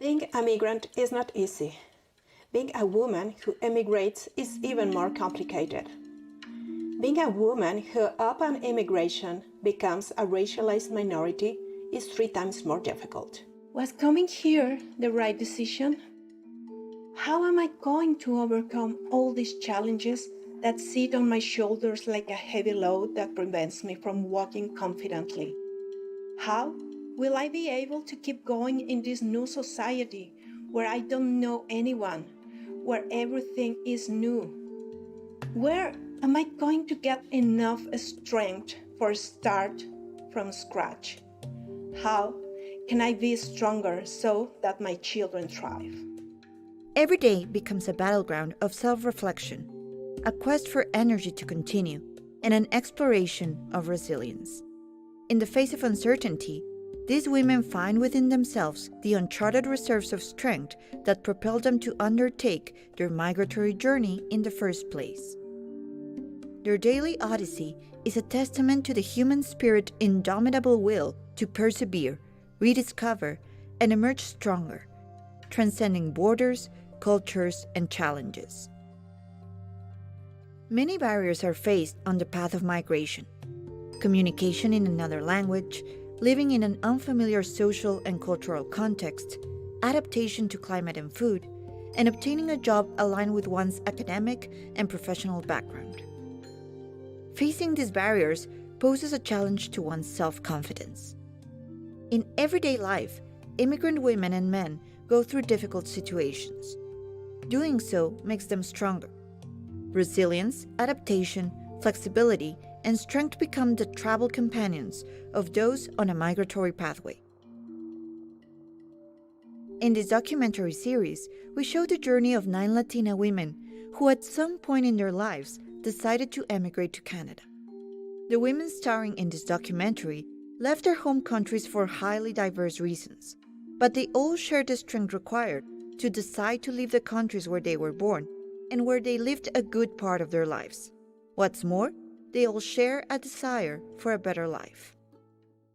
Being a migrant is not easy. Being a woman who emigrates is even more complicated. Being a woman who, upon immigration, becomes a racialized minority is 3 times more difficult. Was coming here the right decision? How am I going to overcome all these challenges that sit on my shoulders like a heavy load that prevents me from walking confidently? How will I be able to keep going in this new society where I don't know anyone, where everything is new? Where am I going to get enough strength for a start from scratch? How can I be stronger so that my children thrive? Every day becomes a battleground of self-reflection, a quest for energy to continue, and an exploration of resilience. In the face of uncertainty, these women find within themselves the uncharted reserves of strength that propel them to undertake their migratory journey in the first place. Their daily odyssey is a testament to the human spirit's indomitable will to persevere, rediscover, and emerge stronger, transcending borders, cultures, and challenges. Many barriers are faced on the path of migration. Communication in another language, living in an unfamiliar social and cultural context, adaptation to climate and food, and obtaining a job aligned with one's academic and professional background. Facing these barriers poses a challenge to one's self-confidence. In everyday life, immigrant women and men go through difficult situations. Doing so makes them stronger. Resilience, adaptation, flexibility, and strength become the travel companions of those on a migratory pathway. In this documentary series, we show the journey of 9 Latina women who at some point in their lives decided to emigrate to Canada. The women starring in this documentary left their home countries for highly diverse reasons, but they all shared the strength required to decide to leave the countries where they were born and where they lived a good part of their lives. What's more, they all share a desire for a better life.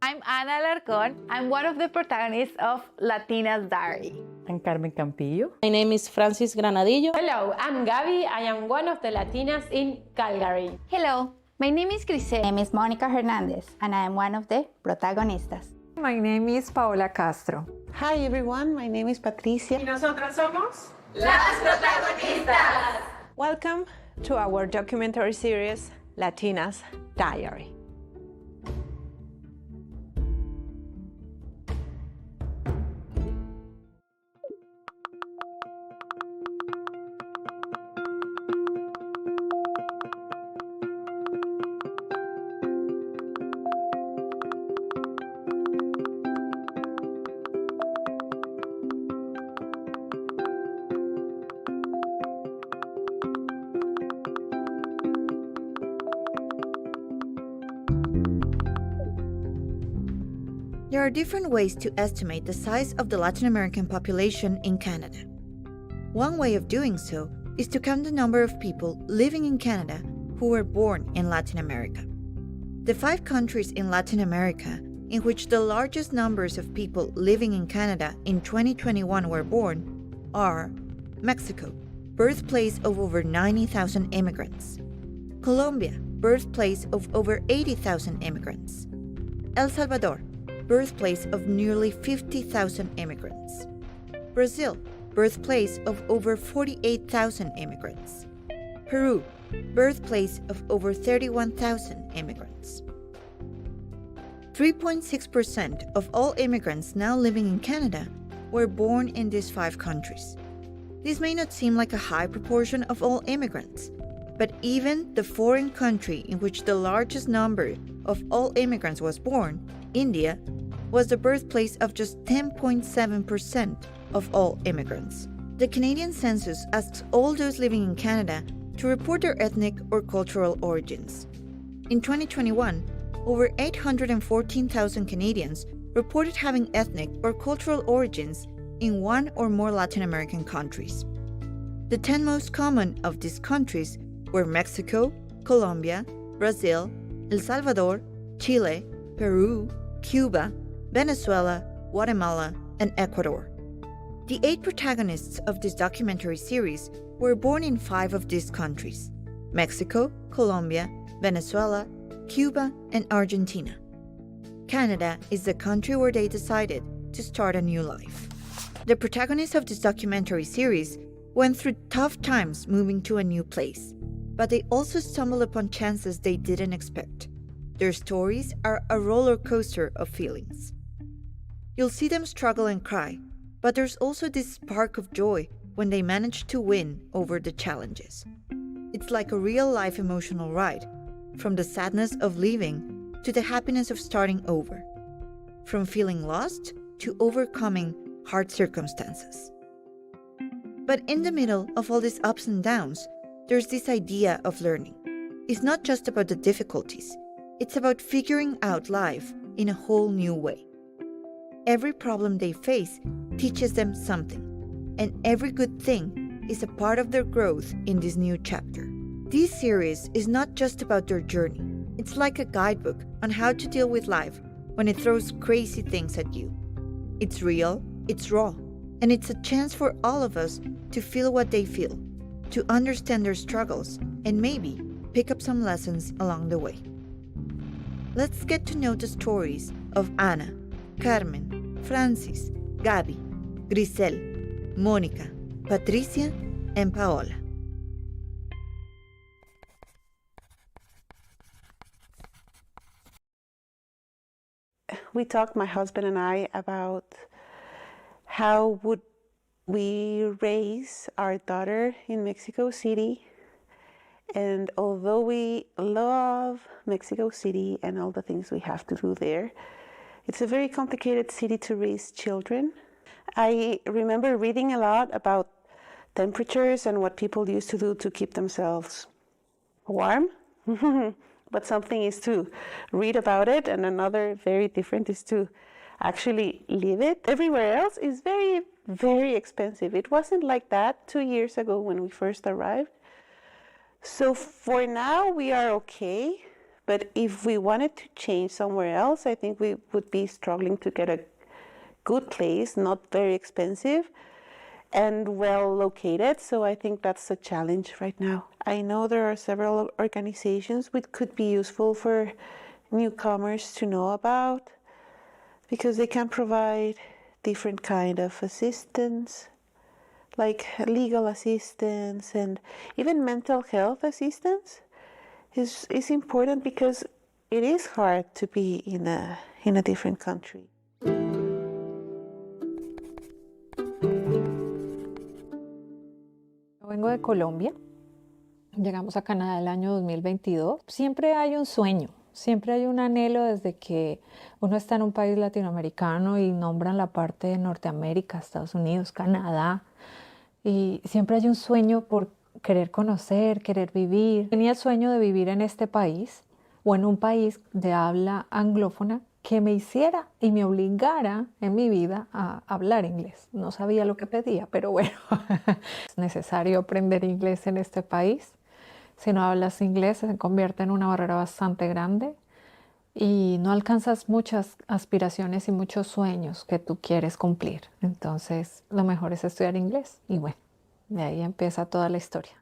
I'm Ana Alarcón. I'm one of the protagonists of Latinas Diary. I'm Carmen Campillo. My name is Francis Granadillo. Hello, I'm Gaby. I am one of the Latinas in Calgary. Hello, my name is Grisel. My name is Mónica Hernández, and I am one of the protagonistas. My name is Paola Castro. Hi everyone, my name is Patricia. Y nosotras somos las protagonistas. Welcome to our documentary series, Latinas Diary. There are different ways to estimate the size of the Latin American population in Canada. One way of doing so is to count the number of people living in Canada who were born in Latin America. The 5 countries in Latin America in which the largest numbers of people living in Canada in 2021 were born are Mexico, birthplace of over 90,000 immigrants; Colombia, birthplace of over 80,000 immigrants; El Salvador, birthplace of nearly 50,000 immigrants; Brazil, birthplace of over 48,000 immigrants; Peru, birthplace of over 31,000 immigrants. 3.6% of all immigrants now living in Canada were born in these 5 countries. This may not seem like a high proportion of all immigrants, but even the foreign country in which the largest number of all immigrants was born, India, was the birthplace of just 10.7% of all immigrants. The Canadian Census asks all those living in Canada to report their ethnic or cultural origins. In 2021, over 814,000 Canadians reported having ethnic or cultural origins in 1 or more Latin American countries. The 10 most common of these countries were Mexico, Colombia, Brazil, El Salvador, Chile, Peru, Cuba, Venezuela, Guatemala, and Ecuador. The 8 protagonists of this documentary series were born in 5 of these countries: Mexico, Colombia, Venezuela, Cuba, and Argentina. Canada is the country where they decided to start a new life. The protagonists of this documentary series went through tough times moving to a new place, but they also stumbled upon chances they didn't expect. Their stories are a roller coaster of feelings. You'll see them struggle and cry, but there's also this spark of joy when they manage to win over the challenges. It's like a real-life emotional ride, from the sadness of leaving to the happiness of starting over, from feeling lost to overcoming hard circumstances. But in the middle of all these ups and downs, there's this idea of learning. It's not just about the difficulties, it's about figuring out life in a whole new way. Every problem they face teaches them something, and every good thing is a part of their growth in this new chapter. This series is not just about their journey. It's like a guidebook on how to deal with life when it throws crazy things at you. It's real, it's raw, and it's a chance for all of us to feel what they feel, to understand their struggles, and maybe pick up some lessons along the way. Let's get to know the stories of Ana, Carmen, Francis, Gaby, Grisel, Mónica, Patricia, and Paola. We talked, my husband and I, about how would we raise our daughter in Mexico City. And although we love Mexico City and all the things we have to do there, it's a very complicated city to raise children. I remember reading a lot about temperatures and what people used to do to keep themselves warm. But something is to read about it, and another very different is to actually live it. Everywhere else is very, very expensive. It wasn't like that 2 years ago when we first arrived. So for now, we are okay. But if we wanted to change somewhere else, I think we would be struggling to get a good place, not very expensive, and well located. So I think that's a challenge right now. I know there are several organizations which could be useful for newcomers to know about, because they can provide different kind of assistance, like legal assistance and even mental health assistance is important, because it is hard to be in a different country. Vengo de Colombia. Llegamos a Canadá el año 2022. Siempre hay un sueño, siempre hay un anhelo desde que uno está en un país latinoamericano y nombran la parte de Norteamérica, Estados Unidos, Canadá. Y siempre hay un sueño por querer conocer, querer vivir. Tenía el sueño de vivir en este país o en un país de habla anglófona que me hiciera y me obligara en mi vida a hablar inglés. No sabía lo que pedía, pero bueno, es necesario aprender inglés en este país. Si no hablas inglés, se convierte en una barrera bastante grande y no alcanzas muchas aspiraciones y muchos sueños que tú quieres cumplir. Entonces, lo mejor es estudiar inglés y bueno, de ahí empieza toda la historia.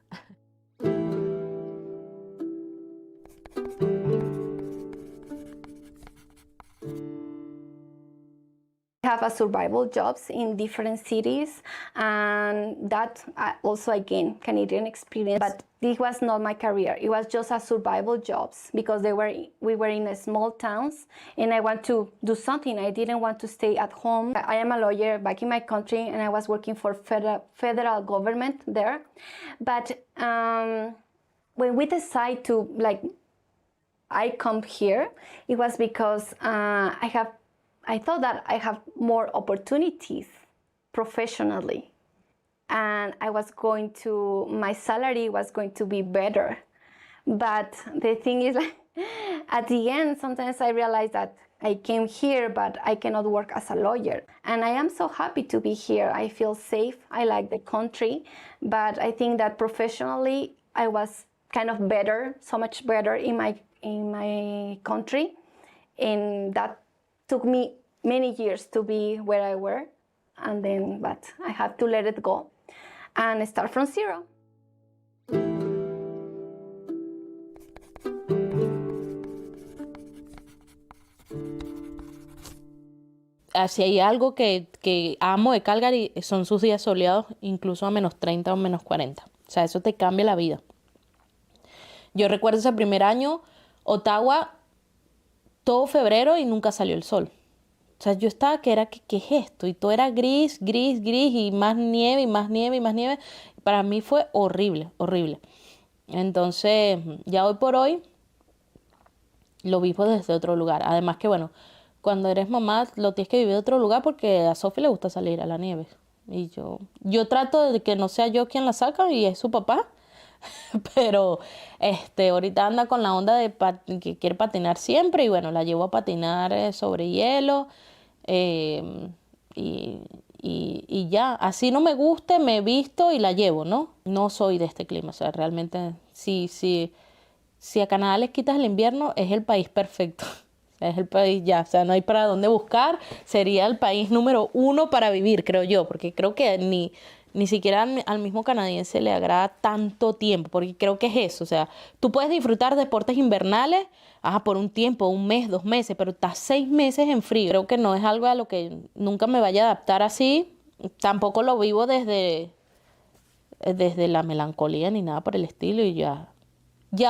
Have a survival jobs in different cities, and that also again Canadian experience, but this was not my career. It was just a survival jobs, because we were in a small towns and I want to do something. I didn't want to stay at home. I am a lawyer back in my country and I was working for federal government there, but when we decide to I come here, it was because I thought that I have more opportunities professionally, and my salary was going to be better. But the thing is, at the end, sometimes I realized that I came here, but I cannot work as a lawyer. And I am so happy to be here. I feel safe. I like the country, but I think that professionally, I was kind of better, so much better in my country, and that took me many years to be where I were, and then, but I have to let it go and start from zero. Si hay algo que amo de Calgary son sus días soleados, incluso a -30 o -40. O sea, eso te cambia la vida. Yo recuerdo ese primer año, Ottawa, todo febrero y nunca salió el sol. O sea, yo estaba que era, ¿qué es esto? Y todo era gris, gris, gris y más nieve y más nieve y más nieve. Para mí fue horrible, horrible. Entonces, ya hoy por hoy lo vivo desde otro lugar. Además que, bueno, cuando eres mamá lo tienes que vivir de otro lugar porque a Sophie le gusta salir a la nieve. Y yo trato de que no sea yo quien la saca y es su papá. Pero ahorita anda con la onda de que quiere patinar siempre y bueno, la llevo a patinar sobre hielo y ya, así no me guste, me visto y la llevo, ¿no? No soy de este clima, o sea, realmente si a Canadá les quitas el invierno es el país perfecto. O sea, es el país ya, o sea, no hay para dónde buscar, sería el país número 1 para vivir, creo yo, porque creo que ni siquiera al mismo canadiense le agrada tanto tiempo, porque creo que es eso, o sea, tú puedes disfrutar deportes invernales, por un tiempo, 1 mes, 2 meses, pero estás 6 meses en frío. Creo que no es algo a lo que nunca me vaya a adaptar así, tampoco lo vivo desde la melancolía ni nada por el estilo y ya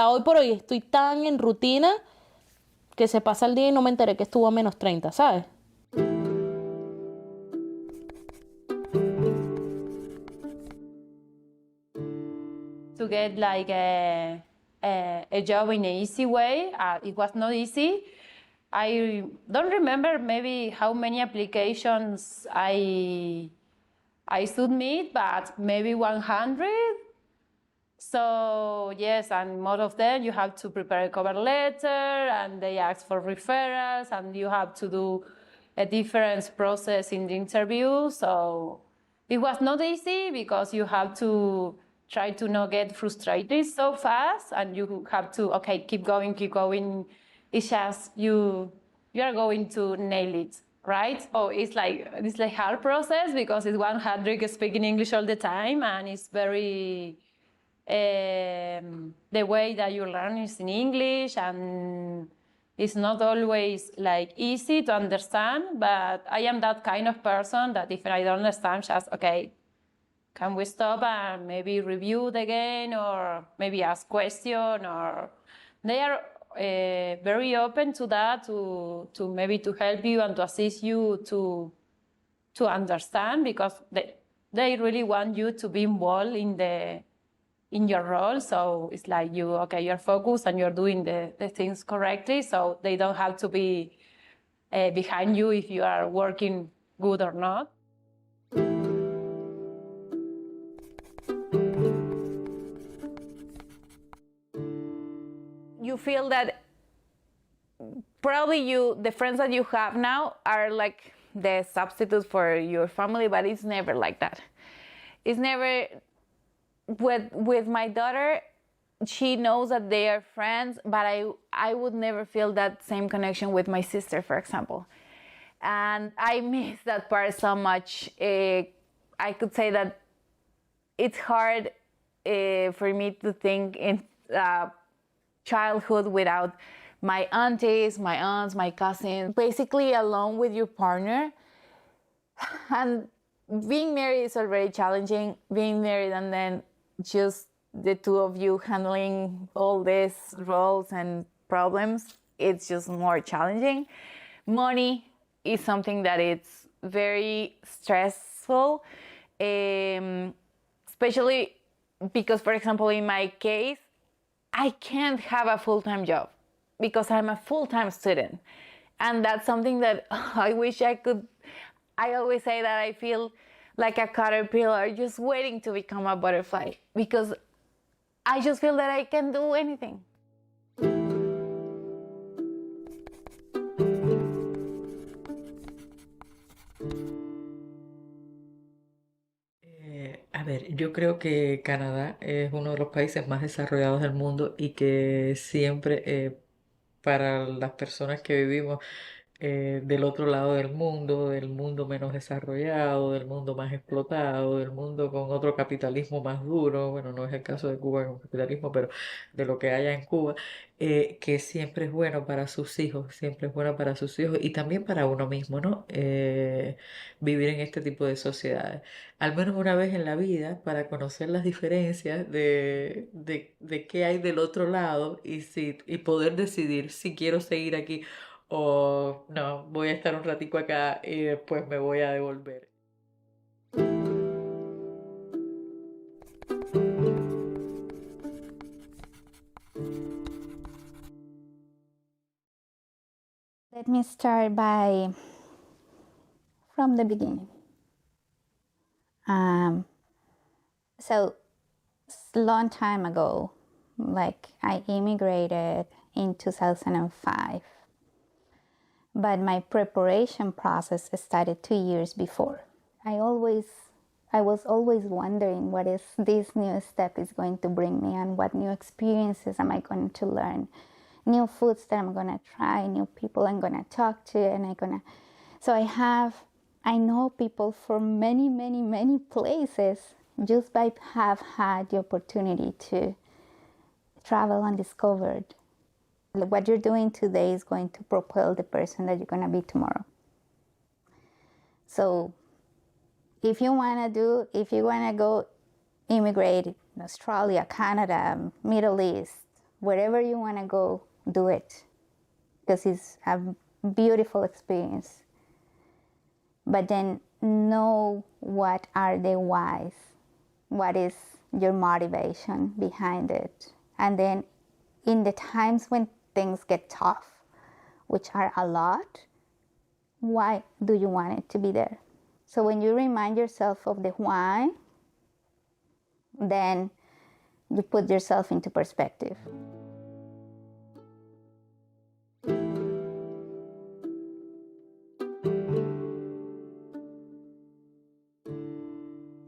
hoy por hoy estoy tan en rutina que se pasa el día y no me enteré que estuvo a -30, ¿sabes? To get like a job in an easy way, it was not easy. I don't remember maybe how many applications I submit, but maybe 100. So yes, and most of them you have to prepare a cover letter and they ask for referrals and you have to do a different process in the interview. So it was not easy because you have to try to not get frustrated so fast and you have to, okay, keep going, keep going. It's just you are going to nail it, right? Oh, it's like hard process because it's 100 speaking English all the time and it's very the way that you learn is in English and it's not always like easy to understand, but I am that kind of person that if I don't understand, just okay, can we stop and maybe review it again or maybe ask question, or they are very open to that, to maybe to help you and to assist you to understand, because they really want you to be involved in your role. So it's like you're focused and you're doing the things correctly, so they don't have to be behind you if you are working good or not. You feel that probably the friends that you have now are like the substitute for your family, but it's never like that. It's never, with my daughter, she knows that they are friends, but I would never feel that same connection with my sister, for example. And I miss that part so much. I could say that it's hard for me to think in childhood without my aunties, my aunts, my cousins, basically alone with your partner. And being married is already challenging. Being married and then just the two of you handling all these roles and problems, it's just more challenging. Money is something that it's very stressful, especially because, for example, in my case, I can't have a full-time job because I'm a full-time student. And that's something that I wish I could. I always say that I feel like a caterpillar just waiting to become a butterfly, because I just feel that I can do anything. A ver, yo creo que Canadá es uno de los países más desarrollados del mundo y que siempre para las personas que vivimos del otro lado del mundo menos desarrollado, del mundo más explotado, del mundo con otro capitalismo más duro, bueno, no es el caso de Cuba con capitalismo, pero de lo que haya en Cuba, que siempre es bueno para sus hijos, siempre es bueno para sus hijos y también para uno mismo, ¿no? Vivir en este tipo de sociedades. Al menos una vez en la vida para conocer las diferencias de qué hay del otro lado y poder decidir si quiero seguir aquí o no, voy a estar un ratico acá y después me voy a devolver. Let me start from the beginning. So, long time ago, like I immigrated in 2005, but my preparation process started 2 years before. I was always wondering what is this new step is going to bring me and what new experiences am I going to learn, new foods that I'm going to try, new people I'm going to talk to, and so I know people from many, many, many places just by have had the opportunity to travel and discover. What you're doing today is going to propel the person that you're going to be tomorrow. So if you want to go immigrate in Australia, Canada, Middle East, wherever you want to go, do it. Because it's a beautiful experience. But then know what are the whys. What is your motivation behind it? And then in the times when things get tough, which are a lot, why do you want it to be there? So when you remind yourself of the why, then you put yourself into perspective.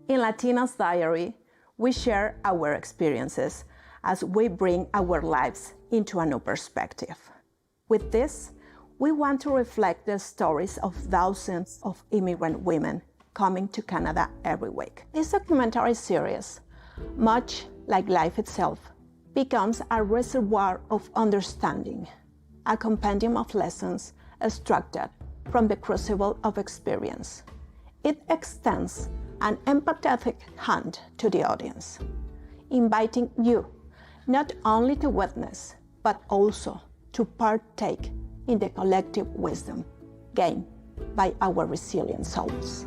In Latinas Diary, we share our experiences as we bring our lives into a new perspective. With this, we want to reflect the stories of thousands of immigrant women coming to Canada every week. This documentary series, much like life itself, becomes a reservoir of understanding, a compendium of lessons extracted from the crucible of experience. It extends an empathetic hand to the audience, inviting you not only to witness, but also to partake in the collective wisdom gained by our resilient souls.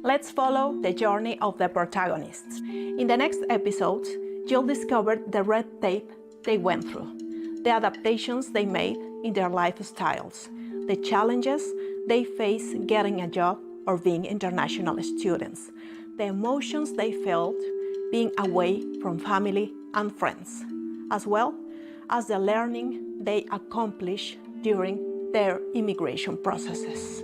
Let's follow the journey of the protagonists. In the next episodes, you'll discover the red tape they went through, the adaptations they made in their lifestyles, the challenges they face getting a job or being international students, the emotions they felt being away from family and friends, as well as the learning they accomplished during their immigration processes.